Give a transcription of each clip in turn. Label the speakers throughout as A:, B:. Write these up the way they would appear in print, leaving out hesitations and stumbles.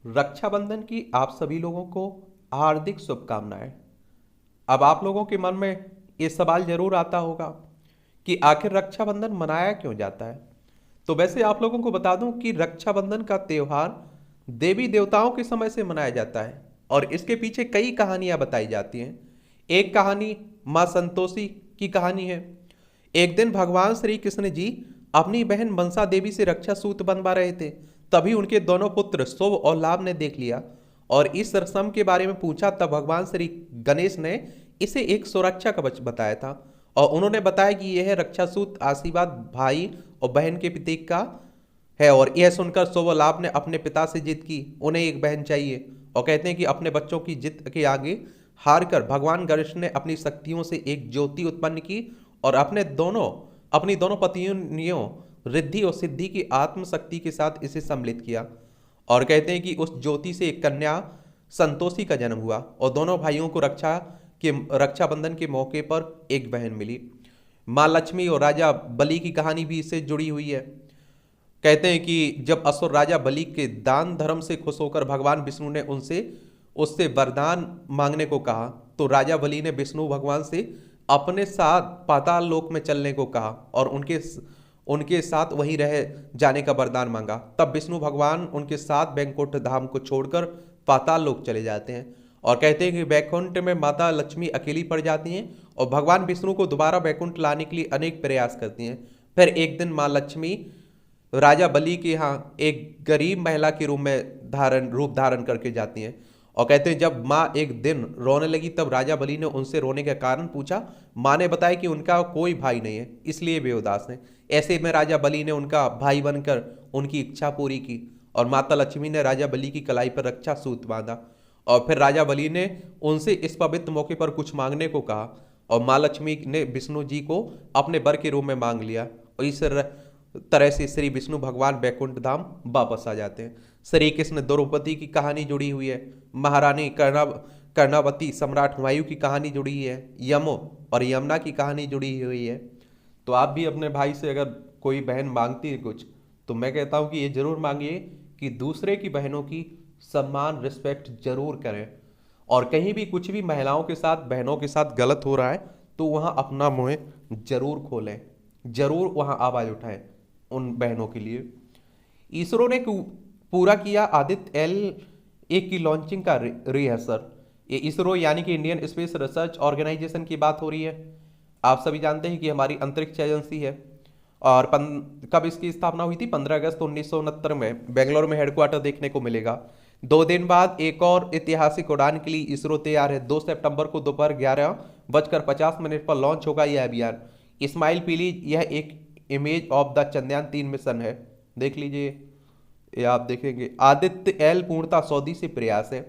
A: रक्षाबंधन की आप सभी लोगों को हार्दिक शुभकामनाएं। अब आप लोगों के मन में ये सवाल जरूर आता होगा कि आखिर रक्षाबंधन मनाया क्यों जाता है। तो वैसे आप लोगों को बता दूं कि रक्षाबंधन का त्योहार देवी देवताओं के समय से मनाया जाता है और इसके पीछे कई कहानियां बताई जाती हैं। एक कहानी माँ संतोषी की कहानी है। एक दिन भगवान श्री कृष्ण जी अपनी बहन मनसा देवी से रक्षा सूत्र बनवा रहे थे। तभी उनके दोनों पुत्र शुभ और लाभ ने देख लिया और इस रस्म के बारे में पूछा। तब भगवान श्री गणेश ने इसे एक सुरक्षा कवच बताया था और उन्होंने बताया कि यह रक्षा सूत्र आशीर्वाद भाई और बहन के प्रतीक का है। और यह सुनकर शुभ और लाभ ने अपने पिता से जिद की, उन्हें एक बहन चाहिए। और कहते हैं कि अपने बच्चों की जिद के आगे हार कर भगवान गणेश ने अपनी शक्तियों से एक ज्योति उत्पन्न की और अपनी दोनों पत्नियों रिद्धि और सिद्धि की आत्मशक्ति के साथ इसे सम्मिलित किया। और कहते हैं कि उस ज्योति से एक कन्या संतोषी का जन्म हुआ और दोनों भाइयों को रक्षाबंधन के मौके पर एक बहन मिली। माँ लक्ष्मी और राजा बलि की कहानी भी इससे जुड़ी हुई है। कहते हैं कि जब असुर राजा बलि के दान धर्म से खुश होकर भगवान विष्णु ने उनसे उससे वरदान मांगने को कहा, तो राजा बलि ने विष्णु भगवान से अपने साथ पाताल लोक में चलने को कहा और उनके साथ वहीं रह जाने का वरदान मांगा। तब विष्णु भगवान उनके साथ बैकुंठ धाम को छोड़कर पाताल लोक चले जाते हैं और कहते हैं कि बैकुंठ में माता लक्ष्मी अकेली पड़ जाती हैं और भगवान विष्णु को दोबारा बैकुंठ लाने के लिए अनेक प्रयास करती हैं। फिर एक दिन माँ लक्ष्मी राजा बलि के यहाँ एक गरीब महिला के रूप धारण करके जाती हैं और कहते हैं जब माँ एक दिन रोने लगी तब राजा बलि ने उनसे रोने का कारण पूछा। माँ ने बताया कि उनका कोई भाई नहीं है, इसलिए वे उदास हैं। ऐसे में राजा बलि ने उनका भाई बनकर उनकी इच्छा पूरी की और माता लक्ष्मी ने राजा बलि की कलाई पर रक्षा सूत्र बांधा और फिर राजा बलि ने उनसे इस पवित्र मौके पर कुछ मांगने को कहा और माँ लक्ष्मी ने विष्णु जी को अपने वर के रूप में मांग लिया और इस तरह से श्री विष्णु भगवान बैकुंठ धाम वापस आ जाते हैं। श्री कृष्ण द्रौपदी की कहानी जुड़ी हुई है। महारानी कर्णावती सम्राट हुमायूं की कहानी जुड़ी है। यमो और यमुना की कहानी जुड़ी हुई है। तो आप भी अपने भाई से अगर कोई बहन मांगती है कुछ, तो मैं कहता हूँ कि ये जरूर मांगिए कि दूसरे की बहनों की सम्मान रिस्पेक्ट जरूर करें और कहीं भी कुछ भी महिलाओं के साथ बहनों के साथ गलत हो रहा है तो वहाँ अपना मुंह जरूर खोलें, जरूर वहाँ आवाज़ उठाएं उन बहनों के लिए। इसरो ने पूरा किया आदित्य L1 की लॉन्चिंग का रिहर्सल। ये इसरो यानी कि इंडियन स्पेस रिसर्च ऑर्गेनाइजेशन की बात हो रही है। आप सभी जानते हैं कि हमारी अंतरिक्ष एजेंसी है और कब इसकी स्थापना हुई थी? 15 अगस्त 1969 में बेंगलोर में हेडक्वार्टर देखने को मिलेगा। 2 दिन बाद एक और ऐतिहासिक उड़ान के लिए इसरो तैयार है। 2 सितंबर को दोपहर 11:50 पर लॉन्च होगा यह अभियान। इस्माइल पीली यह एक image of the Chandrayaan-3 mission है, देख लीजिए, ये आप देखेंगे। आदित्य एल पूर्णतः सऊदी से प्रयास है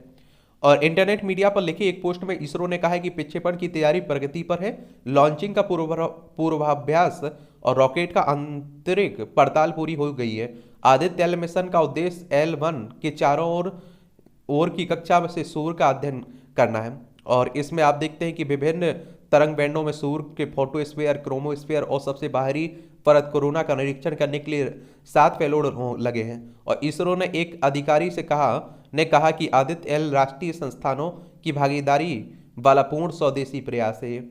A: और इंटरनेट मीडिया पर लिखे एक पोस्ट में इसरो ने कहा है कि प्रक्षेपण की तैयारी प्रगति पर है। लॉन्चिंग का पूर्वाभ्यास और रॉकेट का आंतरिक पड़ताल पूरी हो गई है। आदित्य एल मिशन का उद्देश्य L1 के चारों ओर की कक्षा से सूर्य का अध्ययन करना है और इसमें आप देखते हैं कि विभिन्न तरंग बैंडों में सूर्य के फोटोस्फीयर, क्रोमोस्फीयर और सबसे बाहरी परत कोरोना का निरीक्षण करने के लिए 7 पेलोड लगे हैं। और इसरो ने एक अधिकारी से कहा कि आदित्य एल राष्ट्रीय संस्थानों की भागीदारी वाला पूर्ण स्वदेशी प्रयास है।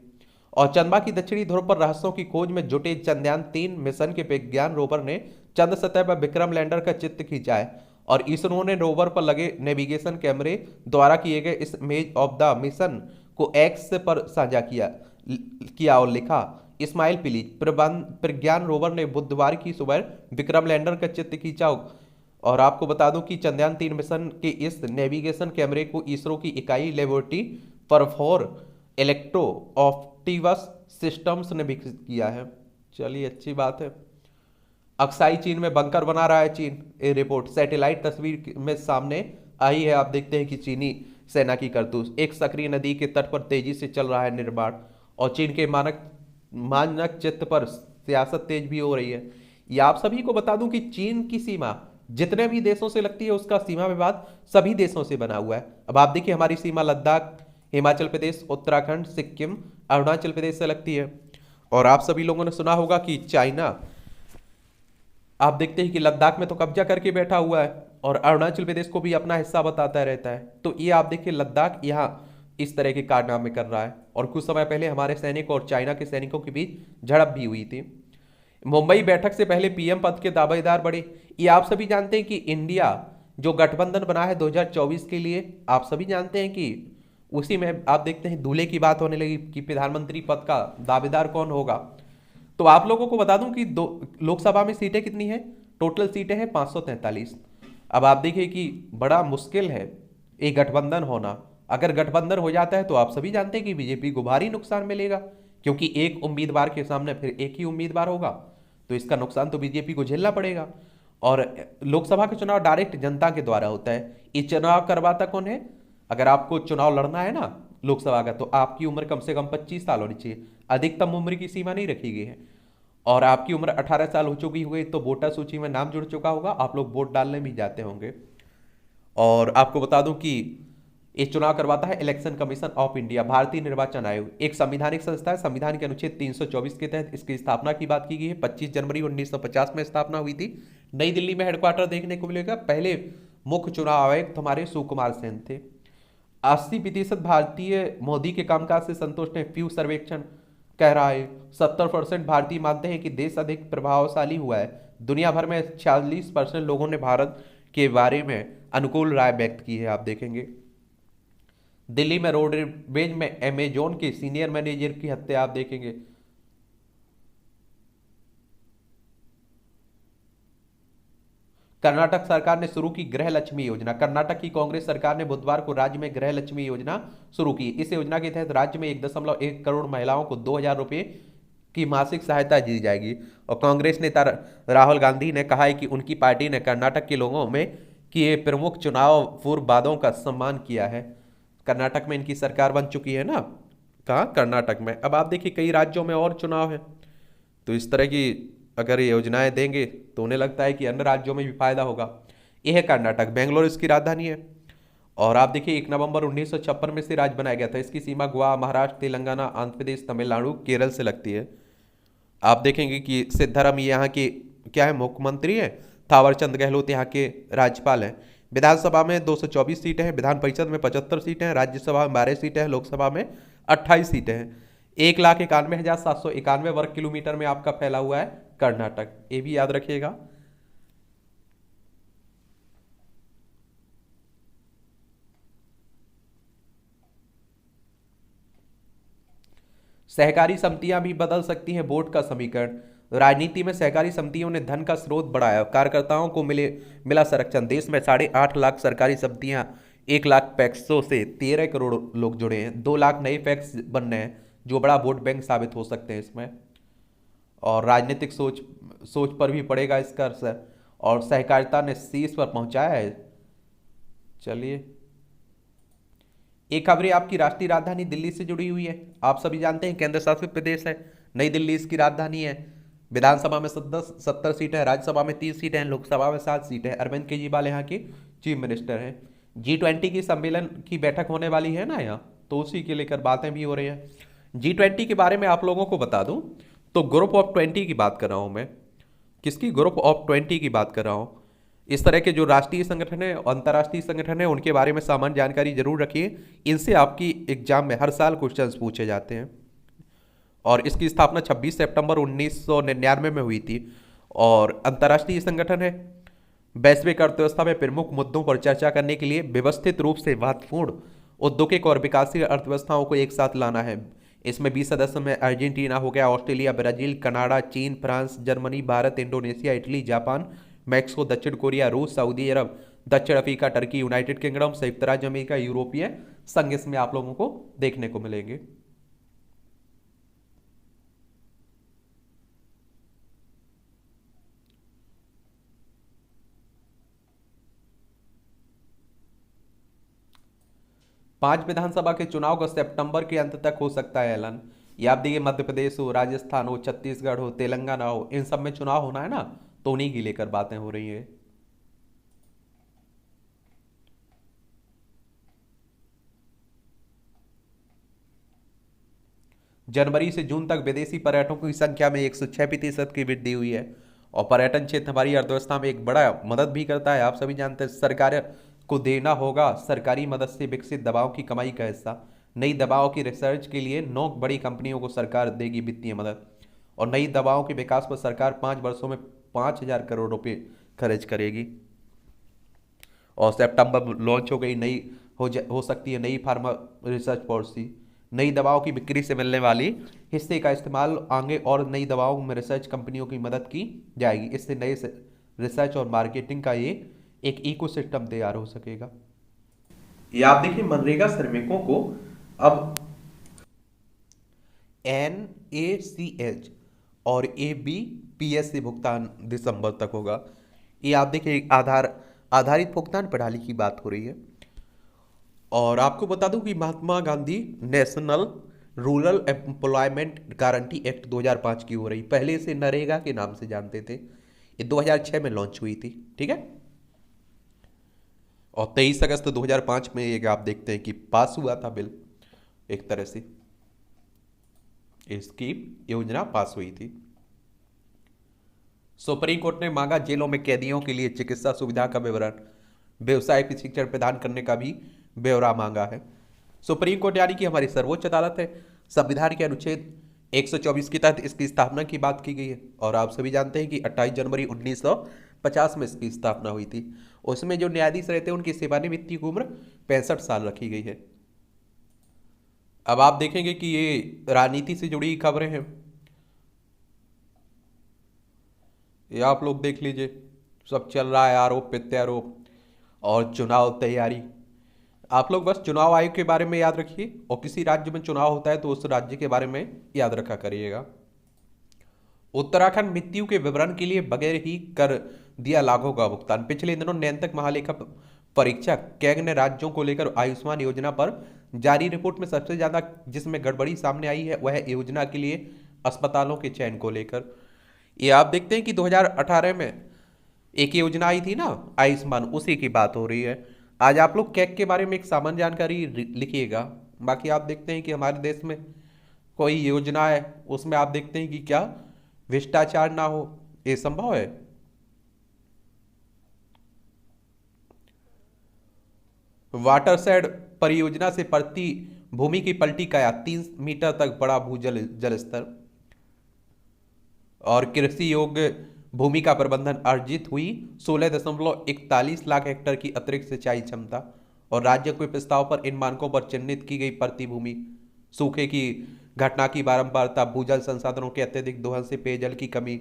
A: और चंद्रमा की दक्षिणी ध्रुव पर रहस्यों की खोज में जुटे चंद्रयान-3 मिशन के विज्ञान रोवर ने चंद्र सतह पर विक्रम लैंडर का चित्र खींचा है और इसरो ने रोवर पर लगे नेविगेशन कैमरे द्वारा किए गए इस इमेज ऑफ द मिशन को एक्स पर साझा किया और लिखा। इस्माइल पीली प्रज्ञान रोवर ने बुधवार की सुबह विक्रम लैंडर का चित्र खींचा और आपको बता दूं कि चंद्रयान-3 मिशन के इस नेविगेशन कैमरे को इसरो की इकाई laboratory for electro optics systems ने विकसित किया है। चलिए, अच्छी बात है। अक्साई चीन में बंकर बना रहा है चीन। ये रिपोर्ट सैटेलाइट तस्वीर में सामने आई है। आप देखते हैं कि चीनी सेना की करतूत। एक सक्रिय नदी के तट पर तेजी से चल रहा है निर्माण और चीन के मानक चित्र पर सियासत तेज भी हो रही है। ये आप सभी को बता दूं कि चीन की सीमा जितने भी देशों से लगती है उसका सीमा विवाद सभी देशों से बना हुआ है। अब आप देखिए, हमारी सीमा लद्दाख, हिमाचल प्रदेश, उत्तराखंड, सिक्किम, अरुणाचल प्रदेश से लगती है। और आप सभी लोगों ने सुना होगा कि चाइना, आप देखते हैं कि लद्दाख में तो कब्जा करके बैठा हुआ है और अरुणाचल प्रदेश को भी अपना हिस्सा बताता रहता है। तो ये आप देखिए लद्दाख यहाँ इस तरह के कारनामे कर रहा है। और कुछ समय पहले हमारे सैनिक और चाइना के सैनिकों के बीच झड़प भी हुई थी। मुंबई बैठक से पहले पीएम पद के दावेदार बढ़े। ये आप सभी जानते हैं कि इंडिया जो गठबंधन बना है 2024 के लिए, आप सभी जानते हैं कि उसी में आप देखते हैं दूल्हे की बात होने लगी कि प्रधानमंत्री पद का दावेदार कौन होगा। तो आप लोगों को बता दूं कि दो लोकसभा में सीटें कितनी हैं, टोटल सीटें हैं 543। अब आप देखिए कि बड़ा मुश्किल है एक गठबंधन होना। अगर गठबंधन हो जाता है तो आप सभी जानते हैं कि बीजेपी को भारी नुकसान मिलेगा, क्योंकि एक उम्मीदवार के सामने फिर एक ही उम्मीदवार होगा, तो इसका नुकसान तो बीजेपी को झेलना पड़ेगा। और लोकसभा का चुनाव डायरेक्ट जनता के द्वारा होता है। ये चुनाव करवाता कौन है? अगर आपको चुनाव लड़ना है ना लोकसभा का, तो आपकी उम्र कम से कम 25 साल होनी चाहिए। अधिकतम उम्र की सीमा नहीं रखी गई है। और आपकी उम्र 18 साल हो चुकी हुई तो वोटर सूची में नाम जुड़ चुका होगा, आप लोग वोट डालने भी जाते होंगे। और आपको बता दूं कि ये चुनाव करवाता है इलेक्शन कमीशन ऑफ इंडिया, भारतीय निर्वाचन आयोग, एक संवैधानिक संस्था है। संविधान के अनुच्छेद 324 के तहत इसकी स्थापना की बात की गई है। 25 जनवरी 1950 में स्थापना हुई थी। नई दिल्ली में हेडक्वार्टर देखने को मिलेगा। पहले मुख्य चुनाव आयुक्त हमारे सुकुमार सेन थे। 80% भारतीय मोदी के कामकाज से संतुष्ट हैं, प्यू सर्वेक्षण कह रहा है। 70% भारतीय मानते हैं कि देश अधिक प्रभावशाली हुआ है। दुनिया भर में 46% लोगों ने भारत के बारे में अनुकूल राय व्यक्त की है। आप देखेंगे दिल्ली में रोडवेज में अमेजोन के सीनियर मैनेजर की हत्या आप देखेंगे। कर्नाटक सरकार ने शुरू की गृह लक्ष्मी योजना। कर्नाटक की कांग्रेस सरकार ने बुधवार को राज्य में गृह लक्ष्मी योजना शुरू की। इस योजना के तहत राज्य में 1.1 करोड़ महिलाओं को 2,000 रुपये की मासिक सहायता दी जाएगी। और कांग्रेस नेता राहुल गांधी ने कहा है कि उनकी पार्टी ने कर्नाटक के लोगों में किए प्रमुख चुनाव पूर्व वादों का सम्मान किया है। कर्नाटक में इनकी सरकार बन चुकी है ना, कहाँ? कर्नाटक में। अब आप देखिए कई राज्यों में और चुनाव है, तो इस तरह की अगर ये योजनाएं देंगे तो उन्हें लगता है कि अन्य राज्यों में भी फायदा होगा। यह है कर्नाटक, बेंगलोर इसकी राजधानी है। और आप देखिए 1 नवंबर 1956 में से राज्य बनाया गया था। इसकी सीमा गोवा, महाराष्ट्र, तेलंगाना, आंध्र प्रदेश, तमिलनाडु, केरल से लगती है। आप देखेंगे कि सिद्धाराम यहाँ के क्या है, मुख्यमंत्री है। थावरचंद गहलोत यहाँ के राज्यपाल हैं। विधानसभा में 224 सीटें हैं, विधान परिषद में 75 सीटें हैं, राज्यसभा में 12 सीटें हैं, लोकसभा में 28 सीटें हैं। 1,91,791 वर्ग किलोमीटर में आपका फैला हुआ है कर्नाटक, ये भी याद रखिएगा। सहकारी समितियां भी बदल सकती हैं वोट का समीकरण। राजनीति में सहकारी समितियों ने धन का स्रोत बढ़ाया, कार्यकर्ताओं को मिला संरक्षण। देश में 8.5 लाख सरकारी समितियां, 1 लाख पैक्सों से 13 करोड़ लोग जुड़े हैं। 2 लाख नए पैक्स बनने हैं जो बड़ा वोट बैंक साबित हो सकते हैं इसमें। और राजनीतिक सोच सोच पर भी पड़ेगा इसका असर। और सहकारिता ने शीर्ष पर पहुंचाया है। चलिए, एक खबरें आपकी राष्ट्रीय राजधानी दिल्ली से जुड़ी हुई है। आप सभी जानते हैं केंद्र शासित प्रदेश है, नई दिल्ली इसकी राजधानी है। विधानसभा में 70 सीटें हैं, राज्यसभा में 30 सीटें हैं, लोकसभा में 7 सीटें हैं। अरविंद केजरीवाल यहाँ के चीफ मिनिस्टर हैं। G20 की सम्मेलन की बैठक होने वाली है ना यहाँ, तो उसी के लेकर बातें भी हो रही हैं। G20 के बारे में आप लोगों को बता दूं तो ग्रुप ऑफ 20 की बात कर रहा हूं मैं। किसकी? ग्रुप ऑफ 20 की बात कर रहा हूं। इस तरह के जो राष्ट्रीय संगठन है, अंतर्राष्ट्रीय संगठन है, उनके बारे में सामान्य जानकारी जरूर रखिए। इनसे आपकी एग्जाम में हर साल क्वेश्चंस पूछे जाते हैं। और इसकी स्थापना 26 सितंबर 1999 में हुई थी। और अंतर्राष्ट्रीय संगठन है, वैश्विक अर्थव्यवस्था में प्रमुख मुद्दों पर चर्चा करने के लिए व्यवस्थित रूप से महत्वपूर्ण औद्योगिक और विकासशील अर्थव्यवस्थाओं को एक साथ लाना है। इसमें 20 सदस्य में अर्जेंटीना हो गया, ऑस्ट्रेलिया, ब्राजील, कनाडा, चीन, France, Germany, Bharat, Indonesia, Italy, Japan, Mexico, दक्षिण कोरिया, रूस, सऊदी अरब, दक्षिण अफ्रीका, टर्की, यूनाइटेड किंगडम, संयुक्त राज्य अमेरिका, यूरोपीय संघ इसमें आप लोगों को देखने को मिलेंगे। पांच विधानसभा के चुनाव का सितंबर के अंत तक हो सकता है ऐलान। ये आप देखिए मध्य प्रदेश हो, राजस्थान हो, छत्तीसगढ़ हो, तेलंगाना हो, इन सब में चुनाव होना है ना, तो उन्हीं की लेकर बातें हो रही है। जनवरी से जून तक विदेशी पर्यटकों की संख्या में 106% की वृद्धि हुई है। और पर्यटन क्षेत्र हमारी अर्थव्यवस्था में एक बड़ा मदद भी करता है। आप सभी जानते हैं सरकार को देना होगा सरकारी मदद से विकसित दवाओं की कमाई का हिस्सा। नई दवाओं की रिसर्च के लिए 9 बड़ी कंपनियों को सरकार देगी वित्तीय मदद, और नई दवाओं के विकास पर सरकार 5 वर्षों में 5,000 करोड़ रुपए खर्च करेगी। और सितंबर में लॉन्च हो गई नई हो सकती है नई फार्मा रिसर्च पॉलिसी। नई दवाओं की बिक्री से मिलने वाली हिस्से का इस्तेमाल आगे और नई दवाओं में रिसर्च कंपनियों की मदद की जाएगी। इससे नए रिसर्च और मार्केटिंग का ये एक इकोसिस्टम तैयार हो सकेगा। ये आप देखिए मनरेगा श्रमिकों को अब NACH और ABPS से भुगतान दिसंबर तक होगा। ये आप देखिए आधारित भुगतान प्रणाली की बात हो रही है। और आपको बता दूं कि Mahatma Gandhi national rural employment guarantee act 2005 की हो रही, पहले इसे नरेगा के नाम से जानते थे। ये 2006 में लॉन्च हुई थी, ठीक है। और 23 अगस्त 2005 में ये आप देखते हैं कि पास हुआ था बिल, एक तरह से इसकी योजना पास हुई थी। सुप्रीम कोर्ट ने मांगा जेलों में कैदियों के लिए चिकित्सा सुविधा का विवरण, व्यवसाय प्रशिक्षण प्रदान करने का भी ब्यौरा मांगा है। सुप्रीम कोर्ट यानी कि हमारी सर्वोच्च अदालत है। संविधान के अनुच्छेद 124 के तहत इसकी स्थापना की बात की गई है। और आप सभी जानते हैं कि 28 जनवरी 1950 में इसकी स्थापना हुई थी। उसमें जो न्यायाधीश रहते हैं उनकी सेवानिवृत्ति की उम्र 65 साल रखी गई है। अब आप देखेंगे कि ये राजनीति से जुड़ी खबरें हैं, ये आप लोग देख लीजिए, सब चल रहा है आरोप प्रत्यारोप और चुनाव तैयारी। आप लोग बस चुनाव आयोग के बारे में याद रखिए, और किसी राज्य में चुनाव होता है तो उस राज्य के बारे में याद रखा करिएगा। उत्तराखंड मृत्यु के विवरण के लिए बगैर ही कर दिया लाखों का भुगतान। पिछले दिनों नियंत्रक महालेखा परीक्षक कैग ने राज्यों को लेकर आयुष्मान योजना पर जारी रिपोर्ट में सबसे ज्यादा जिसमें गड़बड़ी सामने आई है वह योजना के लिए अस्पतालों के चयन को लेकर। ये आप देखते हैं कि 2018 में एक योजना आई थी ना आयुष्मान, उसी की बात हो रही है। आज आप लोग कैग के बारे में एक सामान्य जानकारी लिखिएगा। बाकी आप देखते हैं कि हमारे देश में कोई योजना है उसमें आप देखते हैं कि क्या भ्रष्टाचार ना हो, ये संभव है? वाटरशेड परियोजना से प्रति भूमि की पलटी काया, 3 मीटर तक बढ़ा भूजल जल स्तर। और कृषि योग्य भूमि का प्रबंधन अर्जित हुई 16.41 लाख हेक्टेयर की अतिरिक्त सिंचाई क्षमता। और राज्य के प्रस्ताव पर इन मानकों पर चिन्हित की गई प्रति भूमि, सूखे की घटना की बारंबारता, भूजल संसाधनों के अत्यधिक दोहन से पेयजल की कमी,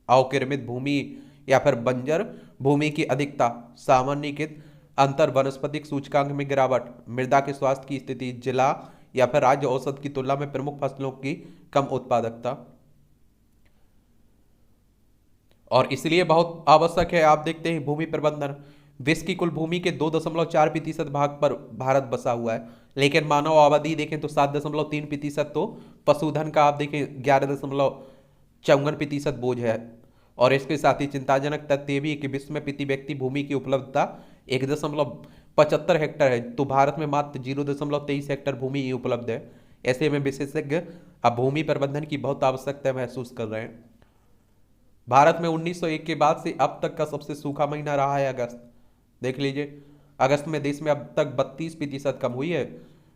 A: अवक्रमित भूमि या फिर बंजर भूमि की अधिकता, सामान्यीकृत अंतर वनस्पतिक सूचकांक में गिरावट, मृदा के स्वास्थ्य की स्थिति, जिला या फिर राज्य औसत की तुलना में प्रमुख फसलों की कम उत्पादकता। और इसलिए बहुत आवश्यक है आप देखते हैं भूमि प्रबंधन। विश्व की कुल भूमि के 2.4% भाग पर भारत बसा हुआ है, लेकिन मानव आबादी देखें तो 7.3%, तो पशुधन का आप देखें 11.54% बोझ है। और इसके साथ ही चिंताजनक तथ्य ये भी है कि विश्व में प्रति व्यक्ति भूमि की उपलब्धता 1.75 हेक्टेयर है, तो भारत में मात्र 0.23 हेक्टेयर भूमि ही उपलब्ध है। ऐसे में विशेषज्ञ अब भूमि प्रबंधन की बहुत आवश्यकता महसूस कर रहे हैं। भारत में 1901 के बाद से अब तक का सबसे सूखा महीना रहा है अगस्त। देख लीजिए, अगस्त में देश में अब तक 32% कम हुई है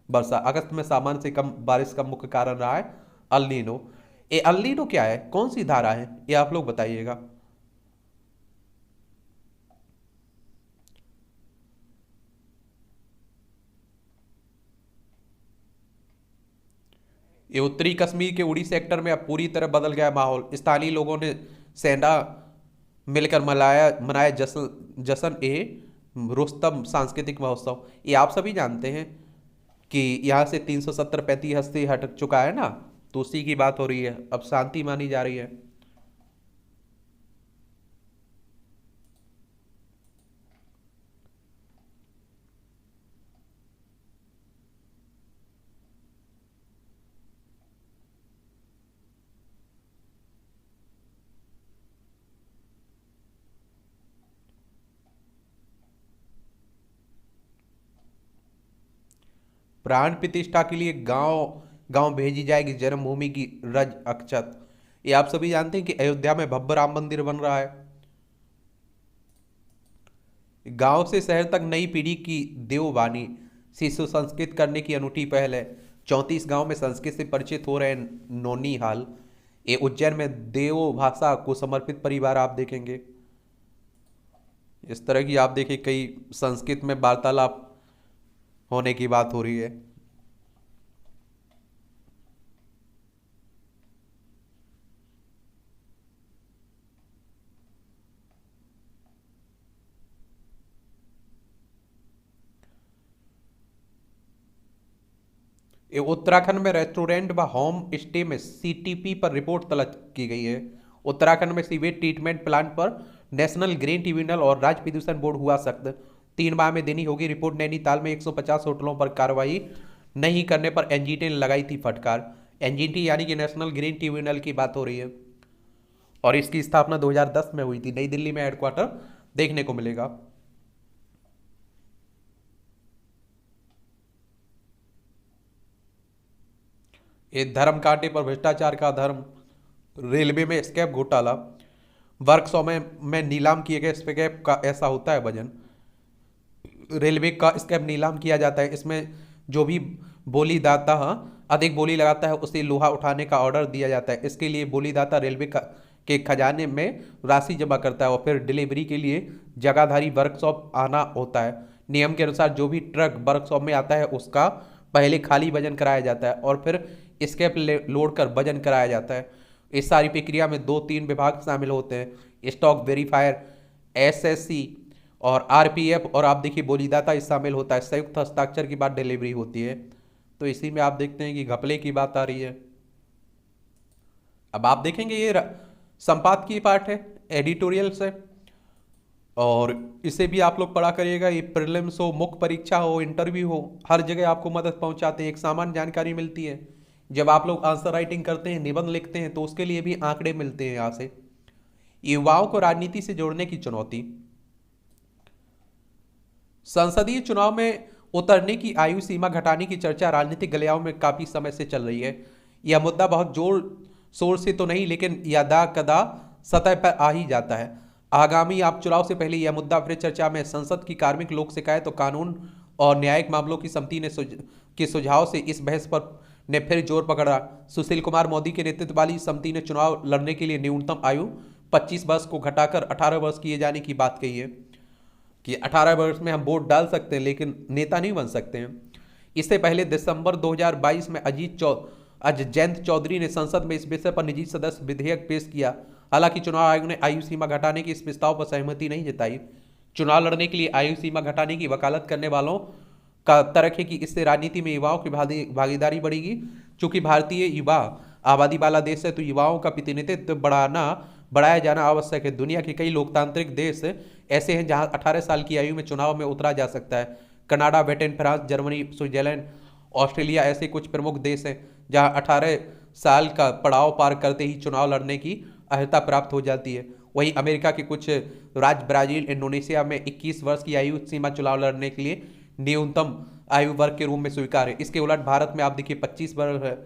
A: वर्षा। अगस्त में सामान्य से कम बारिश का मुख्य कारण रहा है अल नीनो। ये अल नीनो क्या है, कौन सी धारा है, ये आप लोग बताइएगा। ये उत्तरी कश्मीर के उड़ी सेक्टर में अब पूरी तरह बदल गया माहौल। स्थानीय लोगों ने सेंडा मिलकर मनाया जश्न जश्न ए रुस्तम सांस्कृतिक महोत्सव। ये आप सभी जानते हैं कि यहाँ से 370-35 हस्ती हट चुका है ना, तो उसी की बात हो रही है, अब शांति मानी जा रही है। प्राण प्रतिष्ठा के लिए गांव गांव भेजी जाएगी जन्मभूमि की रज अक्षत। ये आप सभी जानते हैं कि अयोध्या में भव्य राम मंदिर बन रहा है। गांव से शहर तक नई पीढ़ी की देववाणी शिशु संस्कृत करने की अनूठी पहल है। 34 गांव में संस्कृत से परिचित हो रहे हैं नौनिहाल। ये उज्जैन में देव भाषा को समर्पित परिवार आप देखेंगे। इस तरह की आप देखिए कई संस्कृत में वार्तालाप होने की बात हो रही है। ये उत्तराखंड में रेस्टोरेंट व होम स्टे में सीटीपी पर रिपोर्ट तलब की गई है। उत्तराखंड में सीवेज ट्रीटमेंट प्लांट पर नेशनल ग्रीन ट्रिब्यूनल और राज्य प्रदूषण बोर्ड हुआ सख्त। 3 माह में देनी होगी रिपोर्ट। नैनीताल में 150 होटलों पर कार्रवाई नहीं करने पर एनजीटी ने लगाई थी फटकार। एनजीटी यानी कि नेशनल ग्रीन ट्रिब्यूनल की बात हो रही है और इसकी स्थापना 2010 में हुई थी। नई दिल्ली में हेडक्वार्टर देखने को मिलेगा। ये धर्म कांटे पर भ्रष्टाचार का धर्म। रेलवे में स्कैप घोटाला। वर्कशॉप में नीलाम किए गए स्कैप का ऐसा होता है वजन। रेलवे का स्कैप नीलाम किया जाता है। इसमें जो भी बोलीदाता अधिक बोली लगाता है उसे लोहा उठाने का ऑर्डर दिया जाता है। इसके लिए बोलीदाता रेलवे के खजाने में राशि जमा करता है और फिर डिलीवरी के लिए जगहधारी वर्कशॉप आना होता है। नियम के अनुसार जो भी ट्रक वर्कशॉप में आता है उसका पहले खाली वजन कराया जाता है और फिर स्कैप लोड कर वजन कराया जाता है। इस सारी प्रक्रिया में 2-3 विभाग शामिल होते हैं, स्टॉक वेरीफायर, एसएससी और आरपीएफ, और आप देखिए बोलीदाता इस शामिल होता है। संयुक्त हस्ताक्षर के बाद डिलीवरी होती है। तो इसी में आप देखते हैं कि घपले की बात आ रही है। अब आप देखेंगे ये संपादकीय पार्ट है एडिटोरियल से, और इसे भी आप लोग पढ़ा करिएगा। ये प्रीलिम्स हो, मुख्य परीक्षा हो, इंटरव्यू हो, हर जगह आपको मदद पहुंचाते हैं, एक सामान्य जानकारी मिलती है। जब आप लोग आंसर राइटिंग करते हैं, निबंध लिखते हैं, तो उसके लिए भी आंकड़े मिलते हैं यहाँ से। युवाओं को राजनीति से जोड़ने की चुनौती। संसदीय चुनाव में उतरने की आयु सीमा घटाने की चर्चा राजनीतिक गलियारों में काफी समय से चल रही है। यह मुद्दा बहुत जोर शोर से तो नहीं, लेकिन यदा कदा सतह पर आ ही जाता है। आगामी आप चुनाव से पहले यह मुद्दा फिर चर्चा में। संसद की कार्मिक लोक शिकायत और कानून और न्यायिक मामलों की समिति ने के सुझाव से इस बहस पर ने फिर जोर पकड़ा। सुशील कुमार मोदी के नेतृत्व वाली समिति ने चुनाव लड़ने के लिए न्यूनतम आयु 25 वर्ष को घटाकर 18 वर्ष किए जाने की बात कही है कि 18 वर्ष में हम वोट डाल सकते हैं लेकिन नेता नहीं बन सकते हैं। इससे पहले दिसंबर 2022 में जयंत चौधरी ने संसद में इस विषय पर निजी सदस्य विधेयक पेश किया। हालांकि चुनाव आयोग ने आयु सीमा घटाने के इस प्रस्ताव पर सहमति नहीं जताई। चुनाव लड़ने के लिए आयु सीमा घटाने की वकालत करने वालों का तर्क है कि इससे राजनीति में युवाओं की भागीदारी बढ़ेगी। चूंकि भारतीय युवा आबादी वाला देश है तो युवाओं का प्रतिनिधित्व बढ़ाया जाना आवश्यक है। दुनिया के कई लोकतांत्रिक देश ऐसे हैं जहां 18 साल की आयु में चुनाव में उतरा जा सकता है। Canada, Britain, France, Germany, Switzerland, Australia ऐसे कुछ प्रमुख देश हैं जहां 18 साल का पड़ाव पार करते ही चुनाव लड़ने की अर्हता प्राप्त हो जाती है। वहीं अमेरिका के कुछ राज्य, ब्राजील, इंडोनेशिया में 21 वर्ष की आयु सीमा चुनाव लड़ने के लिए न्यूनतम आयु वर्ग के रूप में स्वीकार है। इसके उलट भारत में आप देखिए 25 वर्ष है,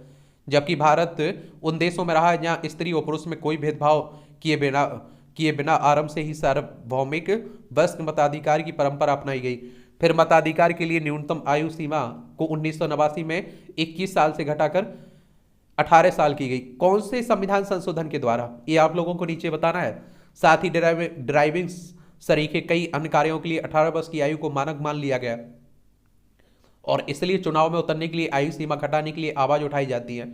A: जबकि भारत उन देशों में रहा है जहां स्त्री और पुरुष में कोई भेदभाव किए बिना आरंभ से ही सार्वभौमिक वयस्क मताधिकार की परंपरा अपनाई गई। फिर मताधिकार के लिए न्यूनतम आयु सीमा को 1989 में 21 साल से घटाकर 18 साल की गई। कौन से संविधान संशोधन के द्वारा, ये आप लोगों को नीचे बताना है। साथ ही ड्राइविंग सरीखे कई अन्य कार्यों के लिए 18 वर्ष की आयु को मानक मान लिया गया और इसलिए चुनाव में उतरने के लिए आयु सीमा घटाने के लिए आवाज उठाई जाती है।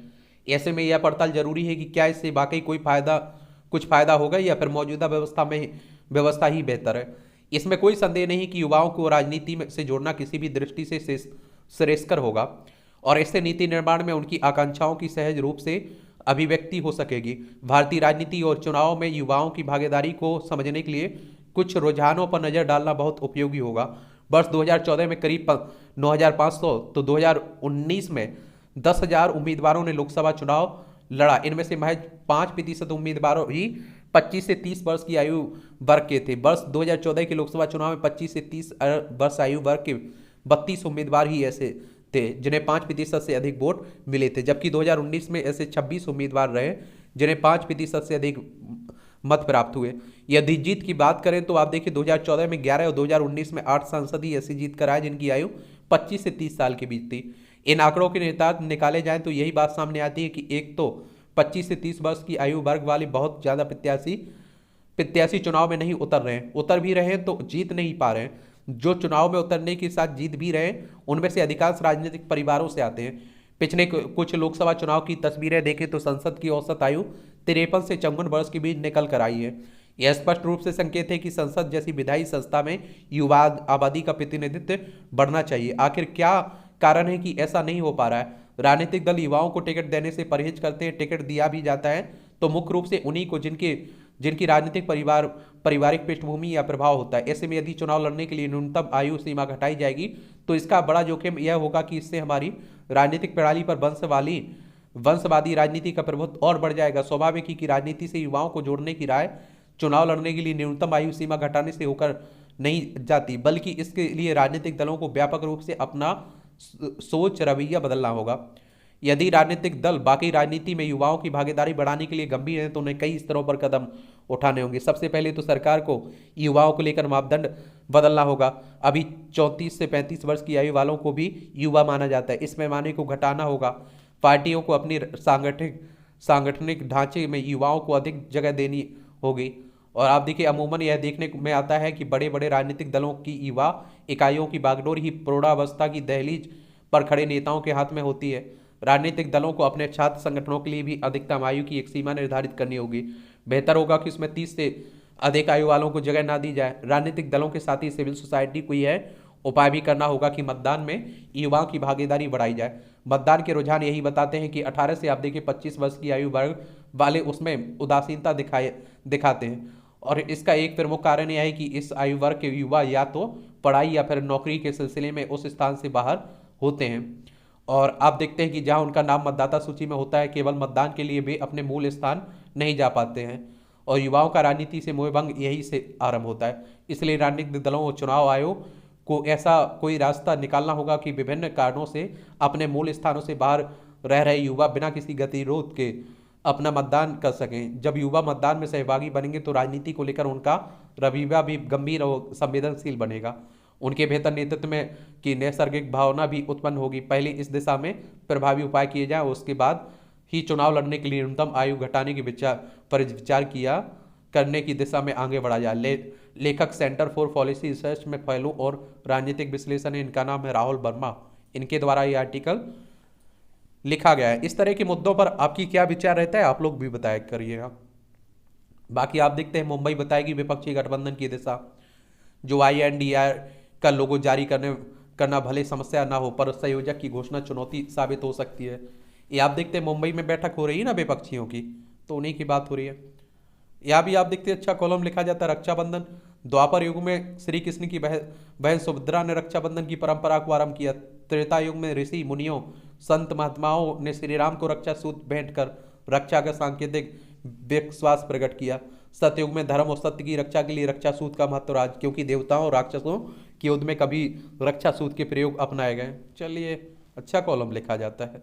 A: ऐसे में यह पड़ताल जरूरी है कि क्या इससे वाकई कुछ फायदा होगा या फिर मौजूदा व्यवस्था ही बेहतर है। इसमें कोई संदेह नहीं कि युवाओं को राजनीति में से जोड़ना किसी भी दृष्टि से श्रेयस्कर होगा और इससे नीति निर्माण में उनकी आकांक्षाओं की सहज रूप से अभिव्यक्ति हो सकेगी। भारतीय राजनीति और चुनाव में युवाओं की भागीदारी को समझने के लिए कुछ रुझानों पर नजर डालना बहुत उपयोगी होगा। वर्ष 2014 में करीब 9,500 तो 2019 में 10,000 उम्मीदवारों ने लोकसभा चुनाव लड़ा। इनमें से महज 5% उम्मीदवारों ही 25 से 30 वर्ष की आयु वर्ग के थे। वर्ष 2014 के लोकसभा चुनाव में 25 से 30 वर्ष आयु वर्ग के 32 उम्मीदवार ही ऐसे थे जिन्हें 5% से अधिक वोट मिले थे, जबकि 2019 में ऐसे 26 उम्मीदवार रहे जिन्हें 5% से अधिक मत प्राप्त हुए। यदि जीत की बात करें तो आप देखिए 2014 में 11 और 2019 में 8 सांसद ही ऐसी जीत कर आए जिनकी आयु 25 से 30 साल के बीच थी। इन आंकड़ों के निहितार्थ निकाले जाएं तो यही बात सामने आती है कि एक तो 25 से 30 वर्ष की आयु वर्ग वाले बहुत ज़्यादा प्रत्याशी प्रत्याशी चुनाव में नहीं उतर रहे हैं, उतर भी रहे हैं तो जीत नहीं पा रहे हैं। जो चुनाव में उतरने के साथ जीत भी रहे हैं उनमें से अधिकांश राजनीतिक परिवारों से आते हैं। पिछले कुछ लोकसभा चुनाव की तस्वीरें देखें तो संसद की औसत आयु 53 से 54 वर्ष के बीच निकल कर आई है। यह स्पष्ट रूप से संकेत है कि संसद जैसी विधायी संस्था में युवा आबादी का प्रतिनिधित्व बढ़ना चाहिए। आखिर क्या कारण है कि ऐसा नहीं हो पा रहा है? राजनीतिक दल युवाओं को टिकट देने से परहेज करते हैं। टिकट दिया भी जाता है तो मुख्य रूप से उन्हीं को जिनकी राजनीतिक पारिवारिक पृष्ठभूमि या प्रभाव होता है। ऐसे में यदि चुनाव लड़ने के लिए न्यूनतम आयु सीमा घटाई जाएगी तो इसका बड़ा जोखिम यह होगा कि इससे हमारी राजनीतिक प्रणाली पर वंशवादी राजनीति का प्रभुत्व और बढ़ जाएगा। स्वाभाविक ही कि राजनीति से युवाओं को जोड़ने की राय चुनाव लड़ने के लिए न्यूनतम आयु सीमा घटाने से होकर नहीं जाती, बल्कि इसके लिए राजनीतिक दलों को व्यापक रूप से अपना सोच रवैया बदलना होगा। यदि राजनीतिक दल बाकी राजनीति में युवाओं की भागीदारी बढ़ाने के लिए गंभीर हैं तो उन्हें कई स्तरों पर कदम उठाने होंगे। सबसे पहले तो सरकार को युवाओं को लेकर मापदंड बदलना होगा। अभी 34 से 35 वर्ष की आयु वालों को भी युवा माना जाता है, इस पैमाने को घटाना होगा। पार्टियों को अपनी सांगठनिक ढांचे में युवाओं को अधिक जगह देनी होगी। और आप देखिए अमूमन यह देखने में आता है कि बड़े बड़े राजनीतिक दलों की युवा इकाइयों की बागडोर ही प्रौढ़ावस्था की दहलीज पर खड़े नेताओं के हाथ में होती है। राजनीतिक दलों को अपने छात्र संगठनों के लिए भी अधिकतम आयु की एक सीमा निर्धारित करनी होगी। बेहतर होगा कि उसमें 30 से अधिक आयु वालों को जगह ना दी जाए। राजनीतिक दलों के साथ ही सिविल सोसाइटी को यह उपाय भी करना होगा कि मतदान में युवाओं की भागीदारी बढ़ाई जाए। मतदान के रुझान यही बताते हैं कि 18 से आप देखिए 25 वर्ष की आयु वर्ग वाले उसमें उदासीनता दिखाते हैं। और इसका एक प्रमुख कारण यह है कि इस आयु वर्ग के युवा या तो पढ़ाई या फिर नौकरी के सिलसिले में उस स्थान से बाहर होते हैं। और आप देखते हैं कि जहां उनका नाम मतदाता सूची में होता है, केवल मतदान के लिए वे अपने मूल स्थान नहीं जा पाते हैं। और युवाओं का राजनीति से मोहभंग यही से आरंभ होता है। इसलिए राजनीतिक दलों और चुनाव आयोग को ऐसा कोई रास्ता निकालना होगा कि विभिन्न कारणों से अपने मूल स्थानों से बाहर रह रहे युवा बिना किसी गतिरोध के अपना मतदान कर सकें। जब युवा मतदान में सहभागी बनेंगे तो राजनीति को लेकर उनका रवैया भी गंभीर और संवेदनशील बनेगा। उनके बेहतर नेतृत्व में की नैसर्गिक भावना भी उत्पन्न होगी। पहले इस दिशा में प्रभावी उपाय किए जाएं, उसके बाद ही चुनाव लड़ने के लिए न्यूनतम आयु घटाने के विचार किया करने की दिशा में आगे बढ़ा जाए। लेखक सेंटर फॉर पॉलिसी रिसर्च में फेलो और राजनीतिक विश्लेषण है, इनका नाम है राहुल वर्मा। इनके द्वारा ये आर्टिकल लिखा गया है। इस तरह के मुद्दों पर आपकी क्या विचार रहता है, आप लोग भी बताया करिएगा। बाकी आप देखते हैं मुंबई बताएगी विपक्षी गठबंधन की दिशा। जो INDR का लोगो जारी करना भले समस्या ना हो, पर संयोजक की घोषणा चुनौती साबित हो सकती है। ये आप देखते हैं मुंबई में बैठक हो रही है ना विपक्षियों की, तो उन्हीं की बात हो रही है। यहाँ भी आप देखते हैं अच्छा कॉलम लिखा जाता है रक्षाबंधन। द्वापर युग में श्री कृष्ण की बहन सुभद्रा ने रक्षाबंधन की परंपरा को आरंभ किया। त्रेता युग में ऋषि मुनियों संत महात्माओं ने श्री राम को रक्षा सूत्र भेंट कर रक्षा का सांकेतिक विश्वास प्रकट किया। सतयुग में धर्म और सत्य की रक्षा के लिए रक्षा सूत्र का महत्व रहा, क्योंकि देवताओं और राक्षसों के युद्ध में कभी रक्षा सूत्र के प्रयोग अपनाए गए। चलिए अच्छा कॉलम लिखा जाता है,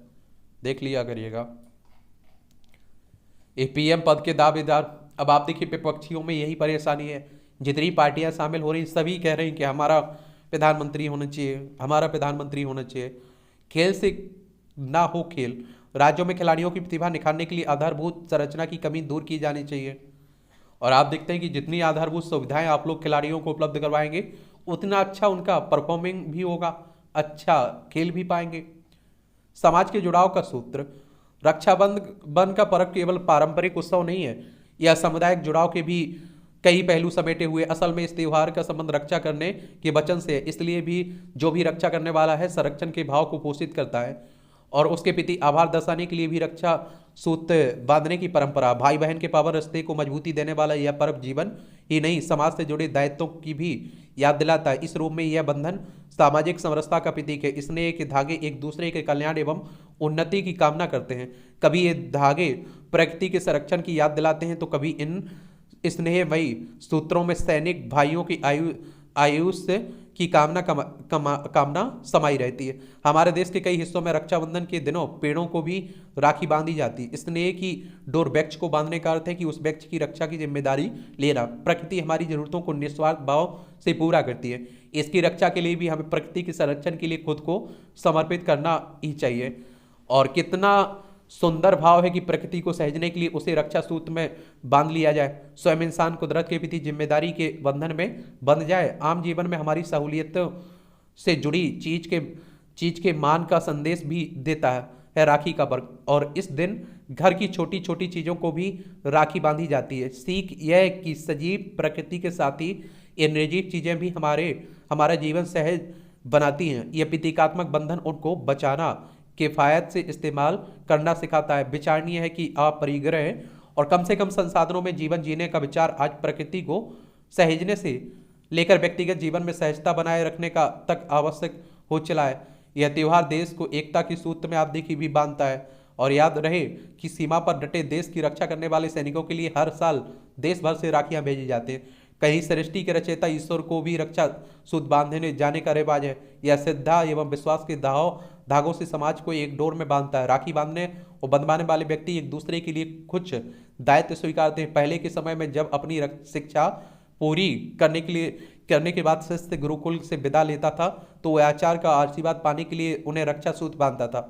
A: देख लिया करिएगा। PM पद के दावेदार। अब आप देखिए विपक्षियों में यही परेशानी है। जितनी पार्टियां शामिल हो रही सभी कह रहे हैं कि हमारा प्रधानमंत्री होना चाहिए, हमारा प्रधानमंत्री होना चाहिए। खेल से ना हो खेल। राज्यों में खिलाड़ियों की प्रतिभा निखारने के लिए आधारभूत संरचना की कमी दूर की जानी चाहिए। और आप देखते हैं कि जितनी आधारभूत सुविधाएं आप लोग खिलाड़ियों को उपलब्ध करवाएंगे उतना अच्छा उनका परफॉर्मिंग भी होगा, अच्छा खेल भी पाएंगे। समाज के जुड़ाव का सूत्र। रक्षाबंधन का पर्व केवल पारंपरिक उत्सव नहीं है, यह सामुदायिक जुड़ाव के भी कई पहलू समेटे हुए। असल में इस त्योहार का संबंध रक्षा करने के वचन से है, इसलिए भी जो भी रक्षा करने वाला है संरक्षण के भाव को पोषित करता है और उसके प्रति आभार दर्शाने के लिए भी रक्षा सूत्र बांधने की परंपरा। भाई बहन के पावन रिश्ते को मजबूती देने वाला यह पर्व जीवन ही नहीं समाज से जुड़े दायित्वों की भी याद दिलाता है। इस रूप में यह बंधन सामाजिक समरसता का प्रतीक है। स्नेह के धागे एक दूसरे के कल्याण एवं उन्नति की कामना करते हैं। कभी ये धागे प्रकृति के संरक्षण की याद दिलाते हैं तो कभी इन स्नेहमयी सूत्रों में सैनिक भाइयों की आयुष की कामना समाई रहती है। हमारे देश के कई हिस्सों में रक्षाबंधन के दिनों पेड़ों को भी राखी बांधी जाती है। स्नेह की डोर वृक्ष को बांधने का अर्थ है कि उस वृक्ष की रक्षा की जिम्मेदारी लेना। प्रकृति हमारी जरूरतों को निस्वार्थ भाव से पूरा करती है। इसकी रक्षा के लिए भी हमें प्रकृति के संरक्षण के लिए खुद को समर्पित करना ही चाहिए। और कितना सुंदर भाव है कि प्रकृति को सहेजने के लिए उसे रक्षा सूत्र में बांध लिया जाए। स्वयं इंसान कुदरत के प्रति जिम्मेदारी के बंधन में बंध जाए। आम जीवन में हमारी सहूलियतों से जुड़ी चीज के मान का संदेश भी देता है राखी का पर्व। और इस दिन घर की छोटी छोटी चीजों को भी राखी बांधी जाती है। सीख यह है कि सजीव प्रकृति के साथ ही ये निर्जीव चीजें भी हमारा जीवन सहज बनाती हैं। यह प्रतीकात्मक बंधन उनको बचाना, किफायत से इस्तेमाल करना सिखाता है। विचारणीय है कि आप परिग्रह और कम से कम संसाधनों में जीवन जीने का विचार आज प्रकृति को सहेजने से लेकर व्यक्तिगत जीवन में सहजता बनाए रखने का तक आवश्यक हो चला है। यह त्योहार देश को एकता के सूत्र में आप देखिए भी बांधता है। और याद रहे कि सीमा पर डटे देश की रक्षा करने वाले सैनिकों के लिए हर साल देश भर से राखियां भेजी जाती हैं। कहीं सृष्टि के रचयिता ईश्वर को भी रक्षा सूत्र बांधने जाने का रिवाज है। यह श्रद्धा एवं विश्वास के धागों से समाज को एक डोर में बांधता है। राखी बांधने और बंधवाने वाले व्यक्ति एक दूसरे के लिए कुछ दायित्व स्वीकारते हैं। पहले के समय में जब अपनी शिक्षा पूरी करने के बाद शिष्य गुरुकुल से विदा लेता था तो वह आचार्य का आशीर्वाद पाने के लिए उन्हें रक्षा सूत्र बांधता था।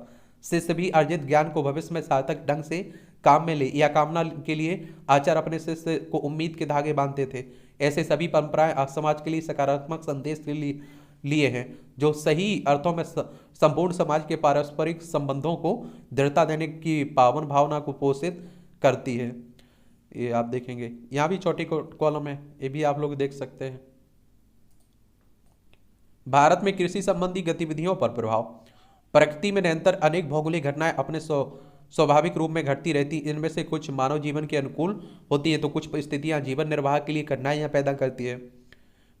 A: शिष्य भी अर्जित ज्ञान को भविष्य में सार्थक ढंग से काम में ले या कामना के लिए आचार्य अपने शिष्य को उम्मीद के धागे बांधते थे। ऐसे सभी परंपराएं आज समाज के लिए सकारात्मक संदेश के लिए हैं, जो सही अर्थों में संपूर्ण समाज के पारस्परिक संबंधों को दृढ़ता देने की पावन भावना को पोषित करती है। ये आप देखेंगे यहाँ भी छोटी कॉलम है, ये भी आप लोग देख सकते हैं। भारत में कृषि संबंधी गतिविधियों पर प्रभाव। प्रकृति में निरंतर अनेक भौगोलिक घटनाएं अपने स्वाभाविक रूप में घटती रहती। इनमें से कुछ मानव जीवन के अनुकूल होती है तो कुछ परिस्थितियां जीवन निर्वाह के लिए कठिनाइयां पैदा करती है।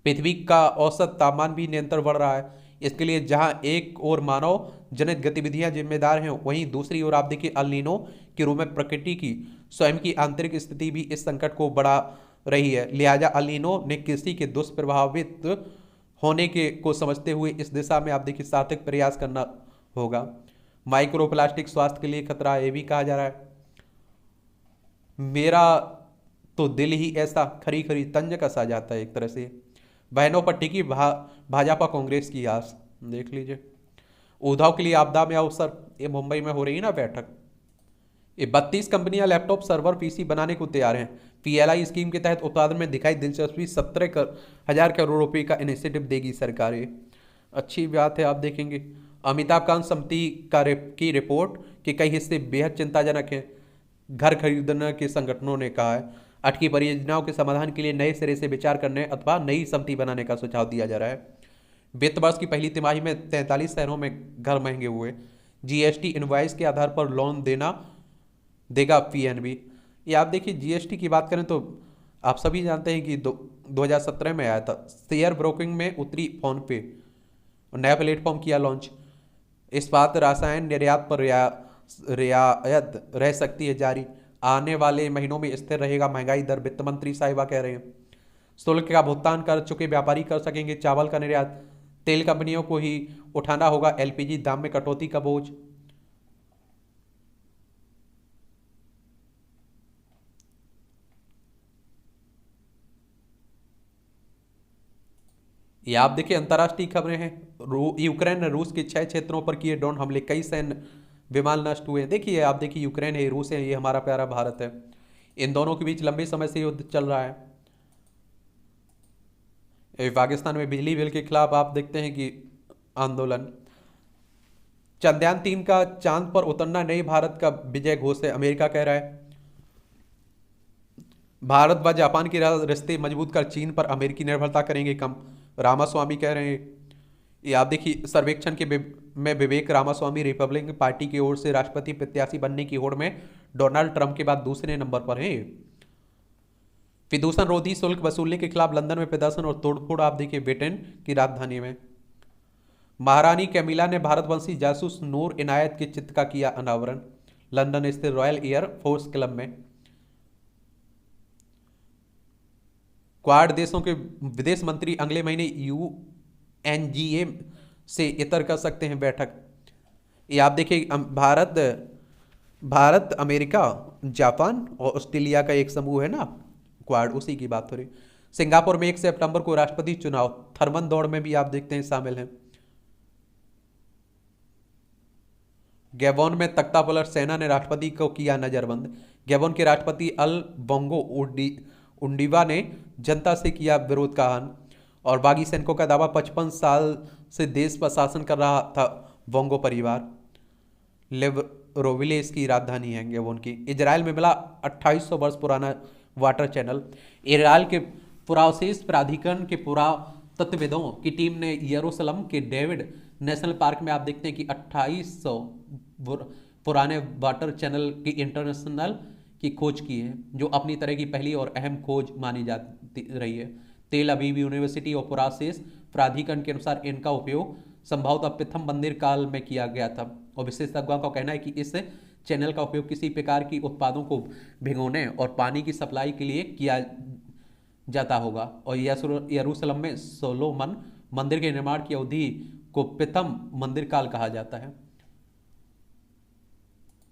A: पृथ्वी का औसत तापमान भी निरंतर बढ़ रहा है। इसके लिए जहां एक ओर मानव जनित गतिविधियां जिम्मेदार हैं, वहीं दूसरी ओर आप देखिए अल नीनो के रूप में प्रकृति की स्वयं की आंतरिक स्थिति भी इस संकट को बढ़ा रही है। लिहाजा अल नीनो ने कृषि के दुष्प्रभावित होने के को समझते हुए इस दिशा में आप देखिए सार्थक प्रयास करना होगा। माइक्रोप्लास्टिक स्वास्थ्य के लिए खतरा, ये भी कहा जा रहा है। मेरा तो दिल ही ऐसा खरी खरी तंज कसा जाता है एक तरह से। बहनों पर टिकी भाजपा कांग्रेस की आस, देख लीजिए। उद्योग के लिए आपदा में अवसर, ये मुंबई में हो रही ना बैठक। ये 32 कंपनियां लैपटॉप सर्वर पीसी बनाने को तैयार हैं। पीएलआई स्कीम के तहत उत्पादन में दिखाई दिलचस्पी, 17,000 करोड़ रुपए का इनिशिएटिव देगी सरकार। ये अच्छी बात है, आप देखेंगे। अमिताभ कांत समिति की रिपोर्ट के कई हिस्से बेहद चिंताजनक हैं, घर खरीदने के संगठनों ने कहा है। अटकी परियोजनाओं के समाधान के लिए नए सिरे से विचार करने अथवा नई समिति बनाने का सुझाव दिया जा रहा है। वित्त वर्ष की पहली तिमाही में 43 शहरों में घर महंगे हुए। जीएसटी इनवॉइस के आधार पर लोन देगा पीएनबी। ये आप देखिए, जीएसटी की बात करें तो आप सभी जानते हैं कि 2017 में आया था। शेयर ब्रोकिंग में उतरी फोन पे, नया प्लेटफॉर्म किया लॉन्च। इस्पात रसायन निर्यात पर रियायत रह सकती है जारी। आने वाले महीनों में स्थिर रहेगा महंगाई दर, वित्त मंत्री साहिबा कह रहे हैं। शुल्क का भुगतान कर चुके व्यापारी कर सकेंगे चावल का निर्यात। तेल कंपनियों को ही उठाना होगा एलपीजी दाम में कटौती का बोझ। ये आप देखिए अंतर्राष्ट्रीय खबरें हैं। यूक्रेन ने रूस के 6 क्षेत्रों पर किए ड्रोन हमले, कई सैन्य विमान नष्ट हुए। देखिए आप देखिए, यूक्रेन है, रूस है, ये हमारा प्यारा भारत है। इन दोनों के बीच लंबे समय से युद्ध चल रहा है। पाकिस्तान में बिजली बिल के खिलाफ आप देखते हैं कि आंदोलन। चंद्रयान 3 का चांद पर उतरना नई भारत का विजय घोष है, अमेरिका कह रहा है। भारत व जापान के रिश्ते मजबूत कर चीन पर अमेरिकी निर्भरता करेंगे कम, रामास्वामी कह रहे हैं। ये आप देखिए, सर्वेक्षण में विवेक रामास्वामी रिपब्लिकन पार्टी की ओर से राष्ट्रपति प्रत्याशी बनने की होड़ में डोनाल्ड ट्रंप के बाद दूसरे नंबर पर हैं। प्रदूषण रोधी शुल्क वसूलने के खिलाफ लंदन में प्रदर्शन और तोड़फोड़, आप देखिए ब्रिटेन की राजधानी में। महारानी कैमिला ने भारतवंशी जासूस नूर इनायत के चित्र का किया अनावरण, लंदन स्थित रॉयल एयर फोर्स क्लब में। क्वाड देशों के विदेश मंत्री अगले महीने एनजीए से इतर कर सकते हैं बैठक। ये आप देखिए भारत भारत अमेरिका जापान और ऑस्ट्रेलिया का एक समूह है ना, क्वाड, उसी की बात हो रही। सिंगापुर में 1 सितंबर को राष्ट्रपति चुनाव, थर्मन दौड़ में भी आप देखते हैं शामिल हैं। गैबोन में तख्तापलट, सेना ने राष्ट्रपति को किया नजरबंद। गैबोन के राष्ट्रपति अल बोंगो उंडीवा ने जनता से किया विरोध का आह्वान। और बागी सैनिकों का दावा, 55 साल से देश पर शासन कर रहा था बोंगो परिवार। लिब्रोविले इसकी राजधानी है गैबोन की। इजराइल में मिला 2800 वर्ष पुराना वाटर चैनल। इजराइल के पुरावशेष प्राधिकरण के पुरातत्वविदों की टीम ने यरूशलेम के डेविड नेशनल पार्क में आप देखते हैं कि 2800 पुराने वाटर चैनल की इंटरनेशनल की खोज की है, जो अपनी तरह की पहली और अहम खोज मानी जाती रही है। तेल अवीव यूनिवर्सिटी और पुरावशेष प्राधिकरण के अनुसार इनका उपयोग संभवतः प्रथम मंदिर काल में किया गया था। और विशेषज्ञों का कहना है कि इस चैनल का उपयोग किसी प्रकार की उत्पादों को भिगोने और पानी की सप्लाई के लिए किया जाता होगा। और यरूशलेम में सोलोमन मंदिर के निर्माण की अवधि को प्रथम मंदिर काल कहा जाता है।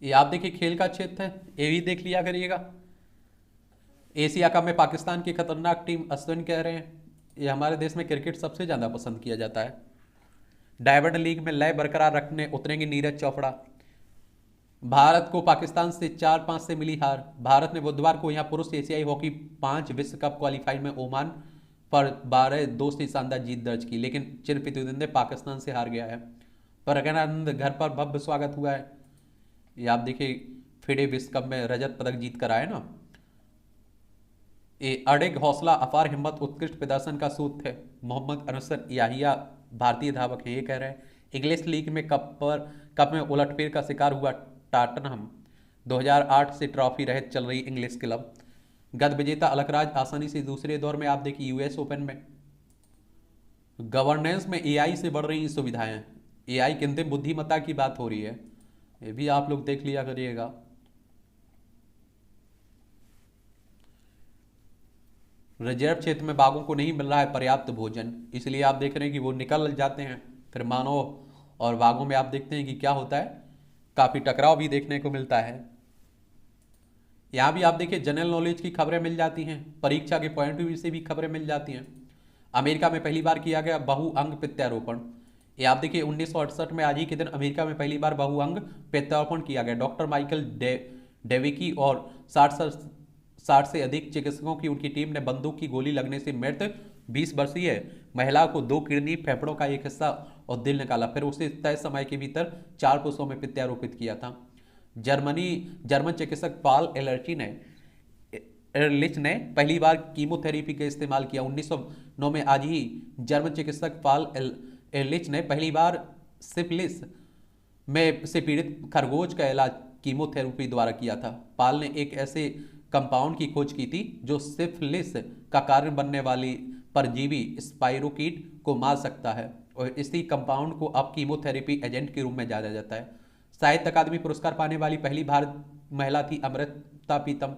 A: ये आप देखिए खेल का क्षेत्र है, ये भी देख लिया करिएगा। एशिया कप में पाकिस्तान की खतरनाक टीम, अश्विन कह रहे हैं ये हमारे देश में क्रिकेट सबसे ज़्यादा पसंद किया जाता है। डायमंड लीग में लय बरकरार रखने उतरेंगे नीरज चोपड़ा। भारत को पाकिस्तान से 4-5 से मिली हार। भारत ने बुधवार को यहां पुरुष एशियाई हॉकी 5 विश्व कप क्वालिफाई में ओमान पर 12-2 से शानदार जीत दर्ज की, लेकिन चिर प्रतिद्वंदी पाकिस्तान से हार गया है। प्रज्ञानंद घर पर भव्य स्वागत हुआ है। ये आप देखिए फिडे विश्व कप में रजत पदक जीत कर आए ना। ये अड़िग हौसला, अपार हिम्मत, उत्कृष्ट प्रदर्शन का सूत्र है। मोहम्मद अनसर याहिया भारतीय धावक है, ये कह रहे हैं। इंग्लिश लीग में कप में उलटफेर का शिकार हुआ टॉटनहम। 2008 से ट्रॉफी रहित चल रही इंग्लिश क्लब। गत विजेता अलकराज आसानी से दूसरे दौर में आप देखिए यूएस ओपन में। गवर्नेंस में एआई से बढ़ रही सुविधाएं, एआई कृत्रिम बुद्धिमत्ता की बात हो रही है, ये भी आप लोग देख लिया करिएगा। रिजर्व क्षेत्र में बाघों को नहीं मिल रहा है पर्याप्त भोजन, इसलिए आप देख रहे हैं कि वो निकल जाते हैं। फिर मानव और बाघों में आप देखते हैं कि क्या होता है, काफ़ी टकराव भी देखने को मिलता है। यहाँ भी आप देखिए जनरल नॉलेज की खबरें मिल जाती हैं, परीक्षा के पॉइंट ऑफ व्यू से भी खबरें मिल जाती हैं। अमेरिका में पहली बार किया गया बहुअंग प्रत्यारोपण। ये आप देखिए 1968 में आज ही के दिन अमेरिका में पहली बार बहुअंग प्रत्यारोपण किया गया। डॉक्टर माइकल डेविकी और 60 से अधिक चिकित्सकों की उनकी टीम ने बंदूक की गोली लगने से मृत 20 वर्षीय महिला को 2 किडनी, फेफड़ों का एक हिस्सा और दिल निकाला, फिर उसे तय समय के भीतर 4 कोषों में प्रत्यारोपित किया था। जर्मन चिकित्सक पाल एरलिच ने पहली बार कीमोथेरेपी का इस्तेमाल किया। 1909 में आज ही जर्मन चिकित्सक पाल एरलिच ने पहली बार सिफिलिस में से पीड़ित खरगोश का इलाज कीमोथेरेपी द्वारा किया था। पाल ने एक ऐसे कंपाउंड की खोज की थी जो सिफिलिस का कारण बनने वाली परजीवी स्पाइरोकीट को मार सकता है, और इसी कंपाउंड को अब कीमोथेरेपी एजेंट के रूप में जाना जाता है। साहित्य अकादमी पुरस्कार पाने वाली पहली भारतीय महिला थी अमृता प्रीतम।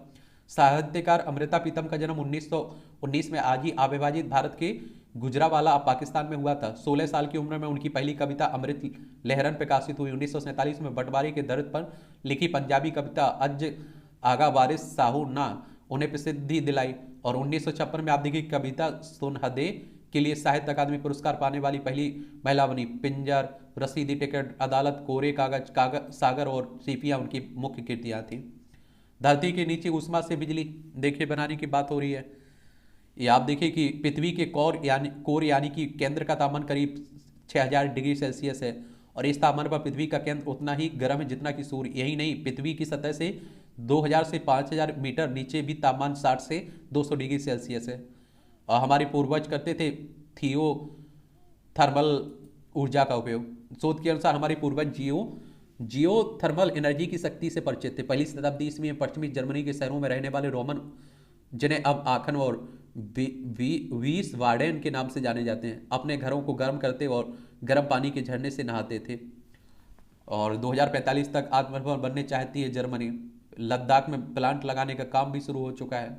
A: साहित्यकार अमृता प्रीतम का जन्म 1919 में आज ही अविभाजित भारत के गुजरावाला अब पाकिस्तान में हुआ था। 16 साल की उम्र में उनकी पहली कविता अमृत लहरन प्रकाशित हुई। 1947 में बंटवारे के दर्द पर लिखी पंजाबी कविता अज आगा वारिस साहू ना उन्हें प्रसिद्धि दिलाई, और 1956 में आप देखिए कविता सुनहदे के लिए साहित्य अकादमी पुरस्कार पाने वाली पहली महिला बनी। पिंजर, रसीदी टिकट, अदालत, कोरे कागज, सागर और सीपियां उनकी मुख्य कृतियां थी। धरती के नीचे ऊष्मा से बिजली देखिए बनाने की बात हो रही है। ये आप देखिए कि पृथ्वी के कोर यानी कि केंद्र का तापमान करीब 6000 डिग्री सेल्सियस है, और इस तापमान पर पृथ्वी का केंद्र उतना ही गर्म है जितना कि सूर्य। यही नहीं, पृथ्वी की सतह से 2000 से 5000 मीटर नीचे भी तापमान 60 से 200 डिग्री सेल्सियस है। और हमारे पूर्वज करते थे थियोथर्मल ऊर्जा का उपयोग। शोध के अनुसार हमारे पूर्वज जियोथर्मल एनर्जी की शक्ति से परिचित थे। पहली शताब्दी ईस्वी में पश्चिमी जर्मनी के शहरों में रहने वाले रोमन, जिन्हें अब आखन और वीस वार्डेन के नाम से जाने जाते हैं, अपने घरों को गर्म करते और गर्म पानी के झरने से नहाते थे। और 2045 तक आत्मनिर्भर बनने चाहती है जर्मनी। लद्दाख में प्लांट लगाने का काम भी शुरू हो चुका है।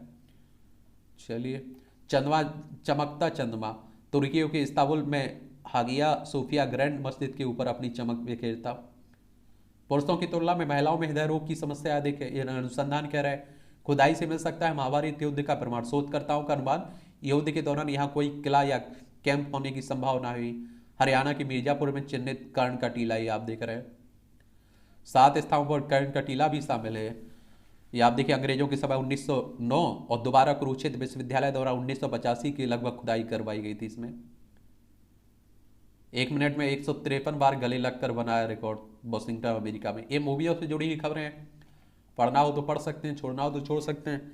A: चलिए, चंद्रमा, चमकता चंद्रमा। तुर्की के इस्तांबुल में
B: हागिया सोफिया ग्रैंड मस्जिद के ऊपर अपनी चमक बिखेरता। पुरुषों की तुलना में महिलाओं में हृदय रोग की समस्या अधिक है, यह अनुसंधान कह रहा है। खुदाई से मिल सकता है महाभारत युद्ध का प्रमाण। शोधकर्ताओं का अनुमान, युद्ध के दौरान यहाँ कोई किला या कैंप होने की संभावना हुई। हरियाणा के मिर्जापुर में चिन्हित कर्ण का टीला, ये आप देख रहे हैं। 7 स्थानों पर कर्ण का टीला भी शामिल है। ये आप देखिए, अंग्रेजों के समय 1909 और दोबारा कुरुक्षेत्र विश्वविद्यालय द्वारा 1985 की लगभग खुदाई करवाई गई थी इसमें। 1 मिनट में 153 बार गले लगकर बनाया रिकॉर्ड वॉशिंगटन अमेरिका में। ये मूवियों से जुड़ी हुई खबरें हैं, पढ़ना हो तो पढ़ सकते हैं, छोड़ना हो तो छोड़ सकते हैं।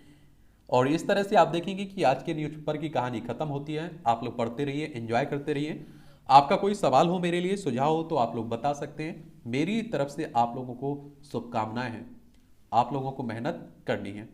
B: और इस तरह से आप देखेंगे कि आज के न्यूज़पेपर की कहानी खत्म होती है। आप लोग पढ़ते रहिए, एंजॉय करते रहिए। आपका कोई सवाल हो मेरे लिए, सुझाव हो तो आप लोग बता सकते हैं। मेरी तरफ से आप लोगों को शुभकामनाएं हैं। आप लोगों को मेहनत करनी है।